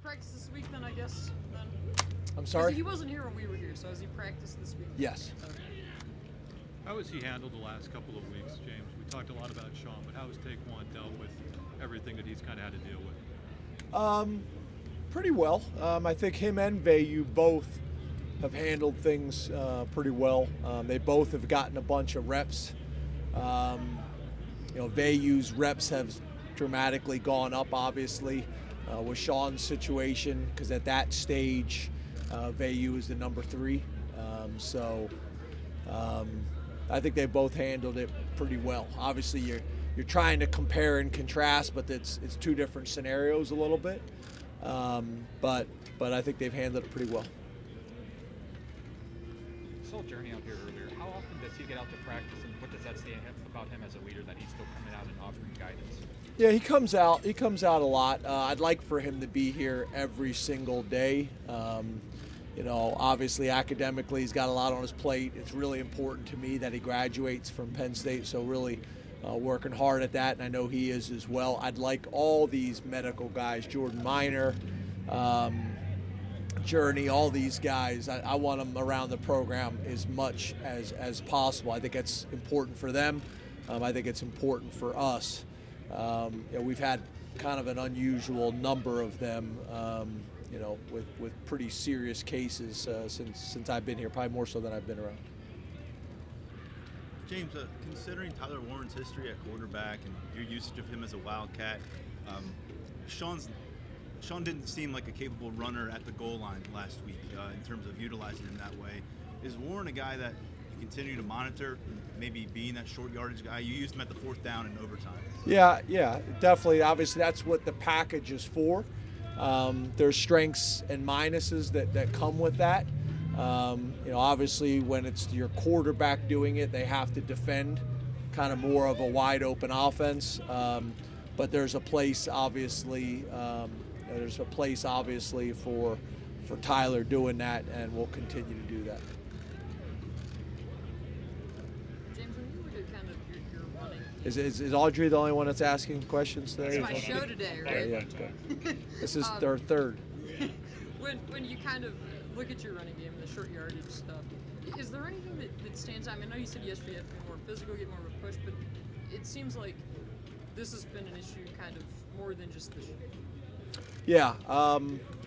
practice this week then, I guess? Then? I'm sorry? He wasn't here when we were here, so has he practiced this week? Yes. Okay. How has he handled the last couple of weeks, James? We talked a lot about Sean, but how has Taekwon dealt with everything that he's kind of had to deal with? Pretty well. I think him and Vayu both have handled things pretty well. They both have gotten a bunch of reps. Vayu's reps have dramatically gone up, obviously, with Sean's situation, because at that stage, Vayu is the number 3. I think they both handled it pretty well. Obviously, you're trying to compare and contrast, but it's two different scenarios a little bit. But I think they've handled it pretty well. This whole journey out here earlier, how often does he get out to practice, and what does that say about him as a leader, that he's still coming out and offering guidance? Yeah, he comes out. He comes out a lot. I'd like for him to be here every single day. Obviously academically, he's got a lot on his plate. It's really important to me that he graduates from Penn State, so really working hard at that, and I know he is as well. I'd like all these medical guys, Jordan Minor, Journey, all these guys, I want them around the program as much as possible. I think that's important for them. I think it's important for us. We've had kind of an unusual number of them, with pretty serious cases since I've been here, probably more so than I've been around. James, considering Tyler Warren's history at quarterback and your usage of him as a wildcat, Sean didn't seem like a capable runner at the goal line last week in terms of utilizing him that way. Is Warren a guy that you continue to monitor, maybe being that short yardage guy? You used him at the 4th down in overtime. Yeah, definitely. Obviously, that's what the package is for. There's strengths and minuses that come with that. Obviously, when it's your quarterback doing it, they have to defend kind of more of a wide open offense. But there's a place, obviously, for Tyler doing that, and we'll continue to do that. James, when you look at kind of your running, Is Audrey the only one that's asking questions today? it's my show today, right? Yeah. Okay. This is their third. When you kind of look at your running game and the short yardage stuff, is there anything that stands out? I mean, I know you said yesterday you have to be more physical, get more of a push, but it seems like this has been an issue kind of more than just this year. Yeah,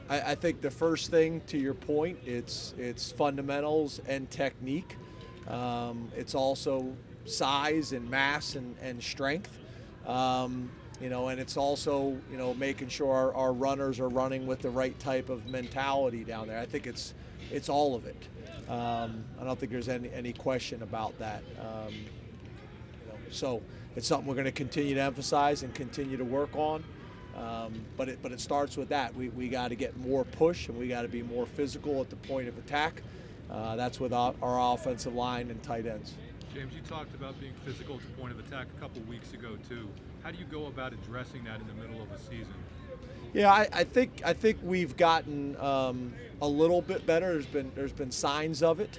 I think the first thing, to your point, it's fundamentals and technique. It's also size and mass and strength. And it's also, making sure our runners are running with the right type of mentality down there. I think it's all of it. I don't think there's any question about that. So it's something we're going to continue to emphasize and continue to work on. But it starts with that. We got to get more push, and we got to be more physical at the point of attack. That's with our offensive line and tight ends. James, you talked about being physical at the point of attack a couple weeks ago too. How do you go about addressing that in the middle of a season? Yeah, I think we've gotten a little bit better. There's been signs of it.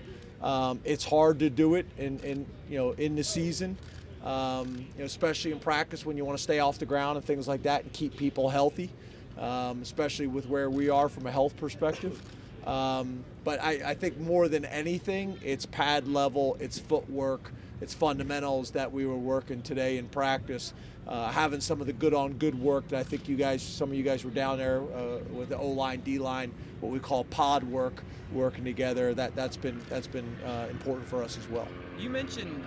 It's hard to do it in the season. Especially in practice when you want to stay off the ground and things like that and keep people healthy, especially with where we are from a health perspective. But I think more than anything, it's pad level, it's footwork, it's fundamentals that we were working today in practice. Having some of the good work that I think some of you guys were down there with the O-line, D-line, what we call pod work, working together. That's been important for us as well. You mentioned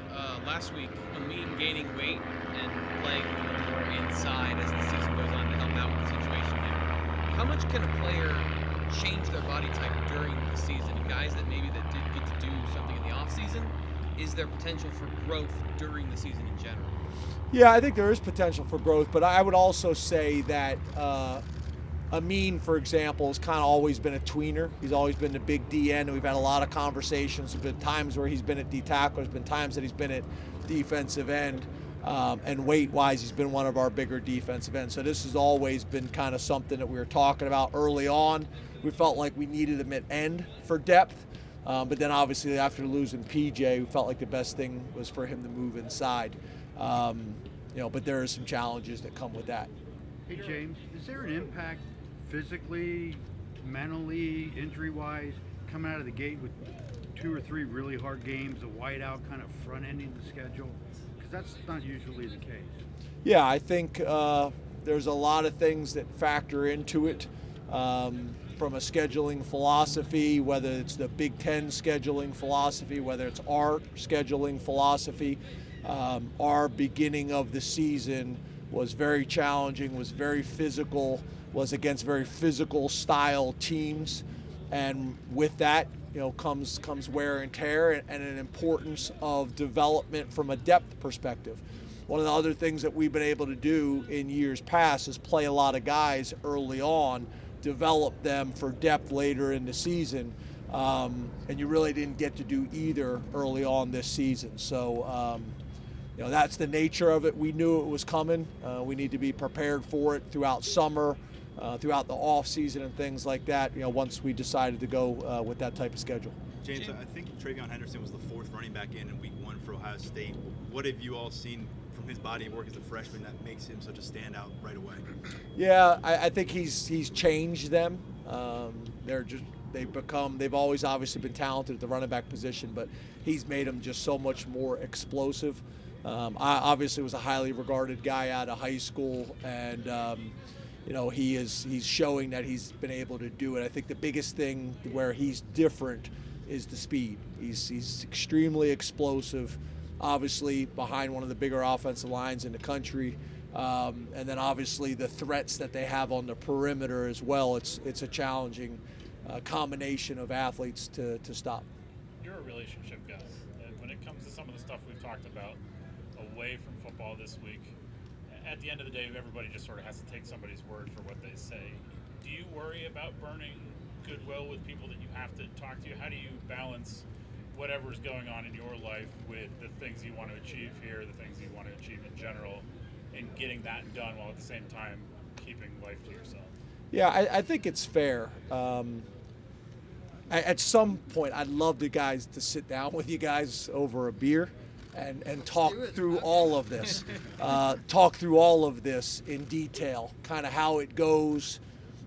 last week Amin gaining weight and playing more inside as the season goes on to help out with the situation there. How much can a player change their body type during the season? And guys that maybe that did get to do something in the off season, is there potential for growth during the season in general? Yeah, I think there is potential for growth, but I would also say that Amin, for example, has kind of always been a tweener. He's always been the big D end, and we've had a lot of conversations. There's been times where he's been at D tackle. There's been times that he's been at defensive end. And weight-wise, he's been one of our bigger defensive ends. So this has always been kind of something that we were talking about early on. We felt like we needed him at end for depth. But then obviously after losing PJ, we felt like the best thing was for him to move inside. But there are some challenges that come with that. Hey, James, is there an impact physically, mentally, injury-wise, coming out of the gate with 2 or 3 really hard games, a whiteout kind of front-ending the schedule? Because that's not usually the case. Yeah, I think there's a lot of things that factor into it. From a scheduling philosophy, whether it's the Big Ten scheduling philosophy, whether it's our scheduling philosophy. Our beginning of the season was very challenging, was very physical, was against very physical style teams. And with that, comes wear and tear and an importance of development from a depth perspective. One of the other things that we've been able to do in years past is play a lot of guys early on, develop them for depth later in the season, and you really didn't get to do either early on this season. So, that's the nature of it. We knew it was coming. We need to be prepared for it throughout summer, throughout the off season and things like that, once we decided to go with that type of schedule. James, I think Travion Henderson was the 4th running back in week 1 for Ohio State. What have you all seen from his body of work as a freshman that makes him such a standout right away? Yeah, I think he's changed them. They've always obviously been talented at the running back position, but he's made them just so much more explosive. I obviously was a highly regarded guy out of high school, and he's showing that he's been able to do it. I think the biggest thing where he's different is the speed. He's extremely explosive, obviously behind one of the bigger offensive lines in the country, and then obviously the threats that they have on the perimeter as well. It's a challenging combination of athletes to stop. You're a relationship guy. And when it comes to some of the stuff we've talked about away from football this week, at the end of the day, everybody just sort of has to take somebody's word for what they say. Do you worry about burning goodwill with people that you have to talk to? How do you balance whatever's going on in your life with the things you want to achieve here, the things you want to achieve in general, and getting that done while at the same time keeping life to yourself? Yeah, I think it's fair. At some point, I'd love the guys to sit down with you guys over a beer and talk through all of this. Talk through all of this in detail, kind of how it goes,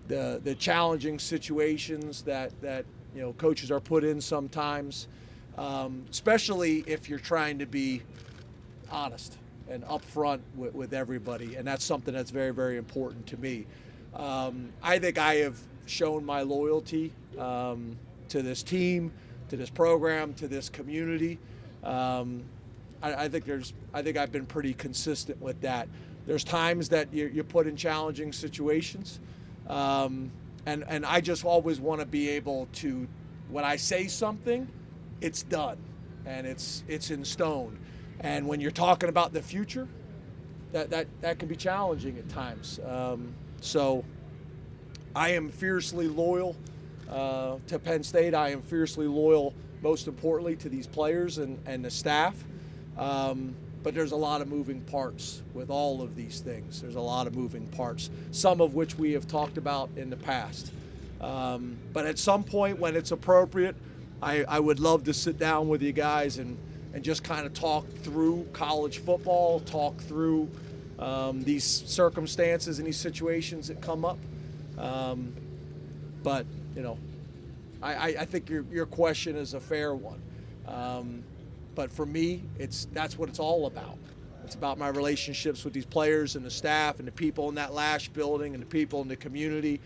the challenging situations that coaches are put in sometimes, especially if you're trying to be honest and upfront with everybody, and that's something that's very, very important to me. I think I have shown my loyalty to this team, to this program, to this community. I think I've been pretty consistent with that. There's times that you're put in challenging situations, and I just always want to be able to, when I say something, it's done, and it's in stone. And when you're talking about the future, that can be challenging at times. So I am fiercely loyal to Penn State. I am fiercely loyal, most importantly, to these players and the staff. But there's a lot of moving parts with all of these things. There's a lot of moving parts, some of which we have talked about in the past. But at some point when it's appropriate, I would love to sit down with you guys and just kind of talk through college football, talk through these circumstances and these situations that come up. But I think your question is a fair one. But for me, that's what it's all about. It's about my relationships with these players and the staff and the people in that Lash building and the people in the community.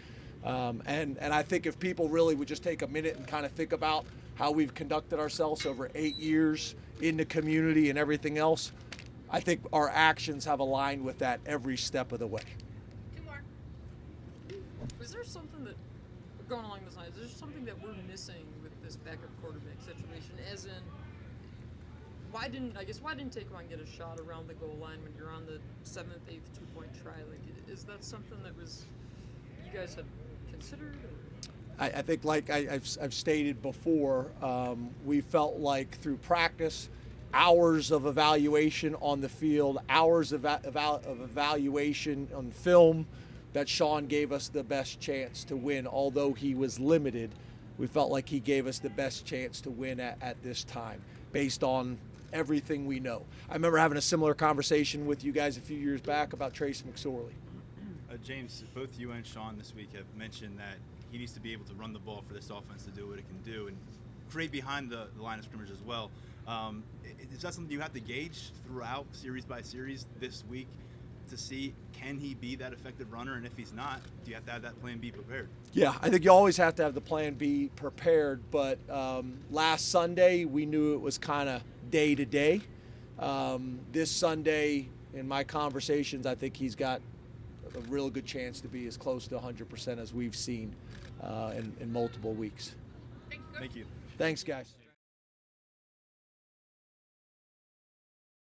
And I think if people really would just take a minute and kind of think about how we've conducted ourselves over 8 years in the community and everything else, I think our actions have aligned with that every step of the way. Two more. Was there something that, going along those lines, is there something that we're missing with this backup quarterback situation? As in, why didn't Taquan get a shot around the goal line when you're on the 7th, 8th 2-point try? Like, is that something that you guys had considered? I think, like I've stated before, we felt like through practice, hours of evaluation on the field, hours of evaluation on film, that Sean gave us the best chance to win. Although he was limited, we felt like he gave us the best chance to win at this time, based on everything we know. I remember having a similar conversation with you guys a few years back about Trace McSorley. James, both you and Sean this week have mentioned that he needs to be able to run the ball for this offense to do what it can do and create behind the line of scrimmage as well. Is that something you have to gauge throughout series by series this week to see, can he be that effective runner? And if he's not, do you have to have that plan B prepared? Yeah, I think you always have to have the plan B prepared. But last Sunday, we knew it was kind of day to day. This Sunday, in my conversations, I think he's got a real good chance to be as close to 100% as we've seen in multiple weeks. Thank you. Thanks, guys.